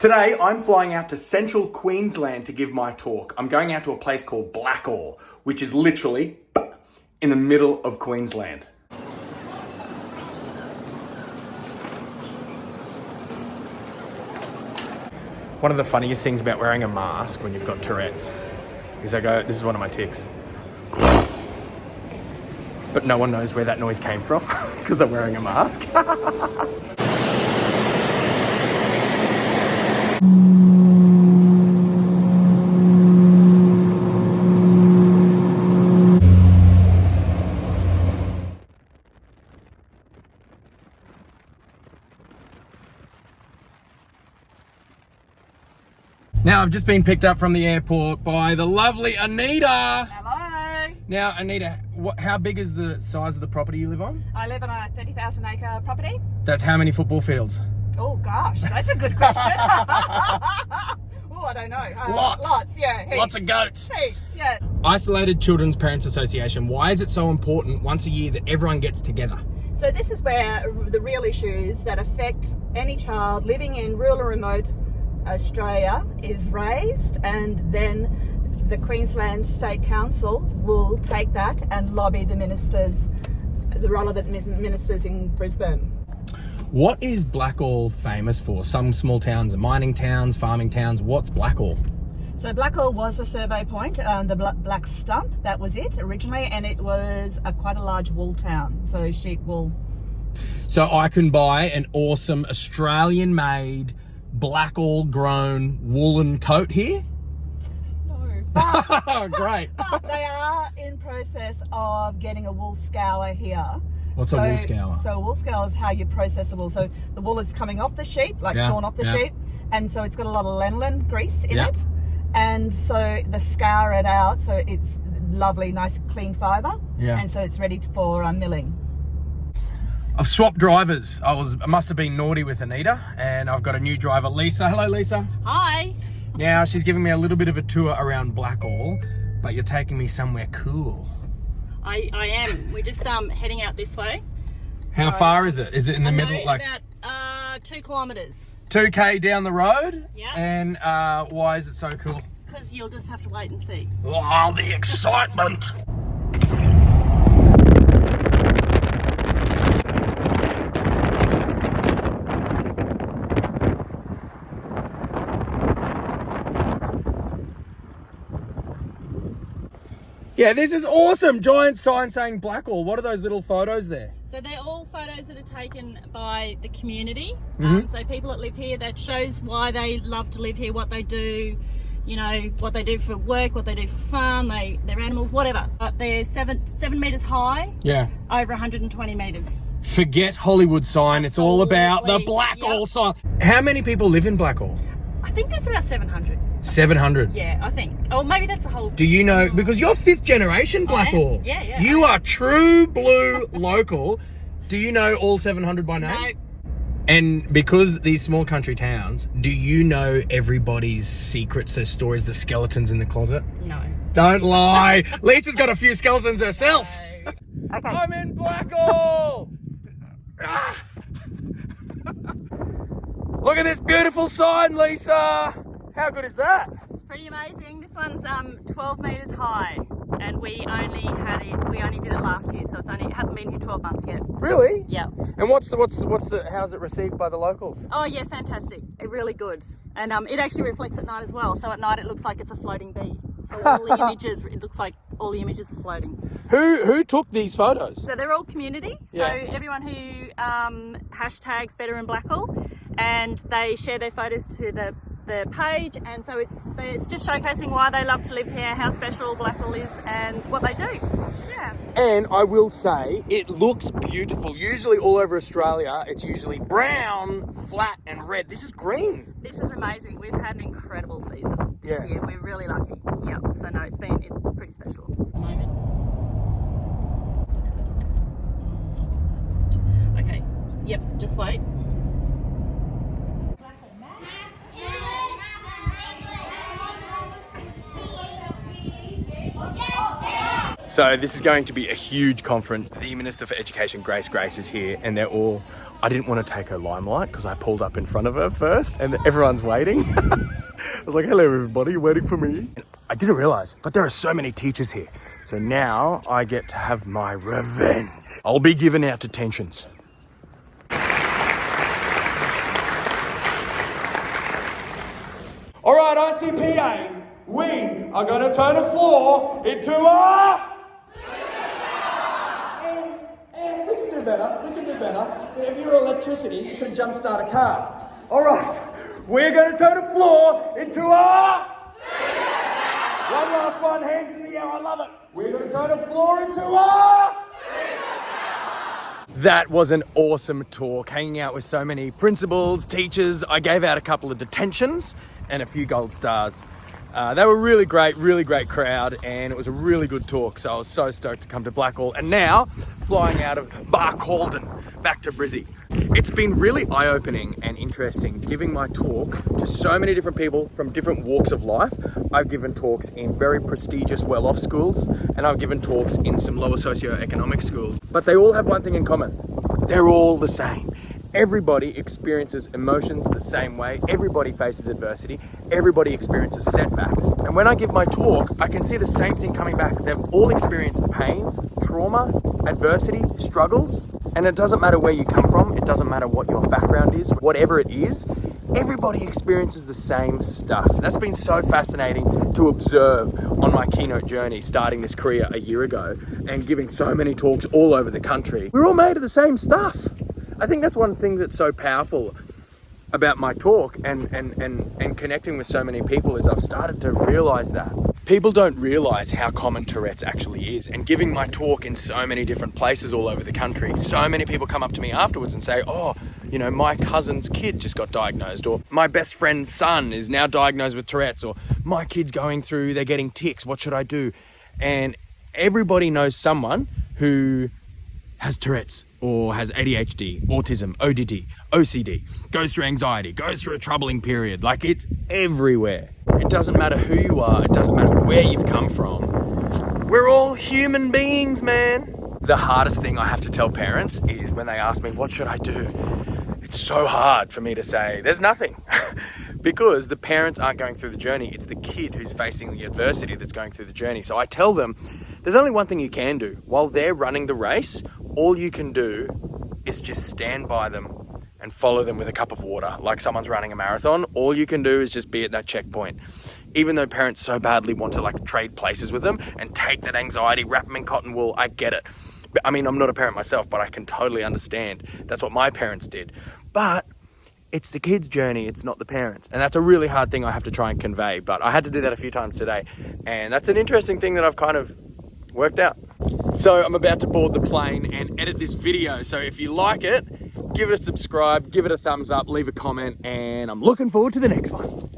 Today, I'm flying out to central Queensland to give my talk. I'm going out to a place called Blackall, which is literally in the middle of Queensland. One of the funniest things about wearing a mask when you've got Tourette's is this is one of my tics. But no one knows where that noise came from because I'm wearing a mask. Now, I've just been picked up from the airport by the lovely Anita. Hello. Now, Anita, how big is the size of the property you live on? I live on a 30,000 acre property. That's how many football fields? Oh gosh, that's a good question. Oh, I don't know. Lots, yeah. Heaps. Lots of goats. Heaps, yeah. Isolated Children's Parents Association. Why is it so important once a year that everyone gets together? So this is where the real issues that affect any child living in rural or remote Australia is raised, and then the Queensland State Council will take that and lobby the ministers, the relevant ministers in Brisbane. What is Blackall famous for? Some small towns are mining towns, farming towns. What's Blackall? So Blackall was the survey point, the black stump, that was it originally, and it was quite a large wool town, so sheep wool. So I can buy an awesome Australian-made Blackall grown woolen coat here? No. But, great. But they are in process of getting a wool scour here. What's a wool scour? So a wool scour is how you process the wool. So the wool is coming off the sheep, shorn off the sheep, and so it's got a lot of lanolin grease in it. And so they scour it out, so it's lovely, nice, clean fibre. Yeah. And so it's ready for milling. I've swapped drivers. I must have been naughty with Anita, and I've got a new driver, Lisa. Hello, Lisa. Hi. Now, she's giving me a little bit of a tour around Blackall, but you're taking me somewhere cool. I am. We're just heading out this way. How far is it? Is it in the middle? Like about 2 kilometres. 2k down the road? Yeah. And why is it so cool? Because you'll just have to wait and see. Oh, the excitement! Yeah, this is awesome. Giant sign saying Blackall. What are those little photos there? So they're all photos that are taken by the community. Mm-hmm. So people that live here, that shows why they love to live here, what they do, you know, what they do for work, what they do for fun, their animals, whatever. But they're 7 metres high. Yeah. Over 120 metres. Forget Hollywood sign. It's all about the Blackall sign. How many people live in Blackall? I think there's about 700. 700? Yeah, I think. Oh, maybe that's a whole... Do you know, because you're 5th generation Blackall. Yeah. You are true blue local. Do you know all 700 by name? No. And because these small country towns, do you know everybody's secrets, their stories, the skeletons in the closet? No. Don't lie. Lisa's got a few skeletons herself. No. Okay. I'm in Blackall. Look at this beautiful sign, Lisa. How good is that? It's pretty amazing. This one's 12 metres high, and we only did it last year, so it hasn't been here 12 months yet. Really? Yeah. And how's it received by the locals? Oh yeah, fantastic. Really good. And it actually reflects at night as well. So at night it looks like it's a floating bee. So all the images, it looks like all the images are floating. Who took these photos? So they're all community. So everyone who hashtags Better in Blackall, and they share their photos to the page, and so it's just showcasing why they love to live here, how special Blackall is, and what they do. Yeah. And I will say, it looks beautiful. Usually all over Australia, it's usually brown, flat, and red. This is green. This is amazing. We've had an incredible season this year. We're really lucky. Yeah. So no, it's pretty special at the moment. Okay. Yep. Just wait. So this is going to be a huge conference. The Minister for Education, Grace is here, and they're all, I didn't want to take her limelight because I pulled up in front of her first and everyone's waiting. I was like, hello everybody, you're waiting for me? And I didn't realize, but there are so many teachers here. So now I get to have my revenge. I'll be giving out detentions. All right, ICPA, we are going to turn a floor into a... We can do better. If you're electricity, you can jumpstart a car. All right, we're going to turn a floor into a... One last one, hands in the air, I love it. We're going to turn a floor into a... That was an awesome talk, hanging out with so many principals, teachers. I gave out a couple of detentions and a few gold stars. They were really great crowd, and it was a really good talk. So I was so stoked to come to Blackall, and now flying out of Barcaldine back to Brizzy. It's been really eye-opening and interesting giving my talk to so many different people from different walks of life. I've given talks in very prestigious, well-off schools, and I've given talks in some lower socio-economic schools. But they all have one thing in common. They're all the same. Everybody experiences emotions the same way. Everybody faces adversity. Everybody experiences setbacks. And when I give my talk, I can see the same thing coming back. They've all experienced pain, trauma, adversity, struggles. And it doesn't matter where you come from. It doesn't matter what your background is. Whatever it is, everybody experiences the same stuff. That's been so fascinating to observe on my Keynote journey, starting this career a year ago and giving so many talks all over the country. We're all made of the same stuff. I think that's one thing that's so powerful about my talk and connecting with so many people is I've started to realize that. People don't realize how common Tourette's actually is, and giving my talk in so many different places all over the country, so many people come up to me afterwards and say, oh, you know, my cousin's kid just got diagnosed, or my best friend's son is now diagnosed with Tourette's, or my kid's going through, they're getting tics, what should I do? And everybody knows someone who has Tourette's or has ADHD, autism, ODD, OCD, goes through anxiety, goes through a troubling period. Like, it's everywhere. It doesn't matter who you are. It doesn't matter where you've come from. We're all human beings, man. The hardest thing I have to tell parents is when they ask me, what should I do? It's so hard for me to say, there's nothing. Because the parents aren't going through the journey. It's the kid who's facing the adversity that's going through the journey. So I tell them, there's only one thing you can do. While they're running the race, all you can do is just stand by them and follow them with a cup of water. Like someone's running a marathon, all you can do is just be at that checkpoint. Even though parents so badly want to like trade places with them and take that anxiety, wrap them in cotton wool, I get it. I mean, I'm not a parent myself, but I can totally understand. That's what my parents did. But it's the kid's journey, it's not the parents. And that's a really hard thing I have to try and convey. But I had to do that a few times today. And that's an interesting thing that I've kind of worked out. So I'm about to board the plane and edit this video. So if you like it, give it a subscribe, give it a thumbs up, leave a comment, and I'm looking forward to the next one.